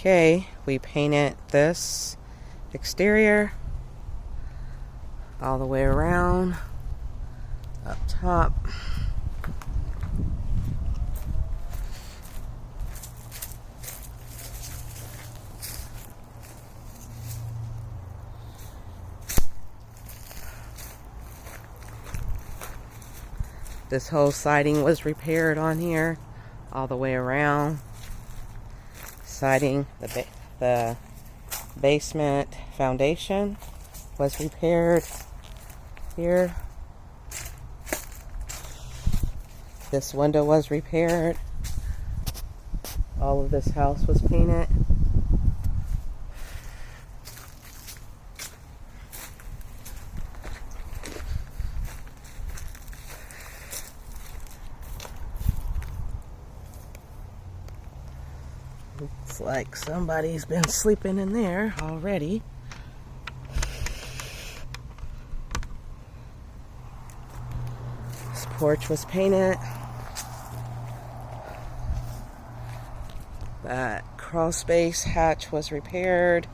Okay, we painted this exterior all the way around up top. This whole siding was repaired on here all the way around. Siding, the basement foundation was repaired here. This window was repaired. All of this house was painted. Looks like somebody's been sleeping in there already. This porch was painted. That crawl space hatch was repaired.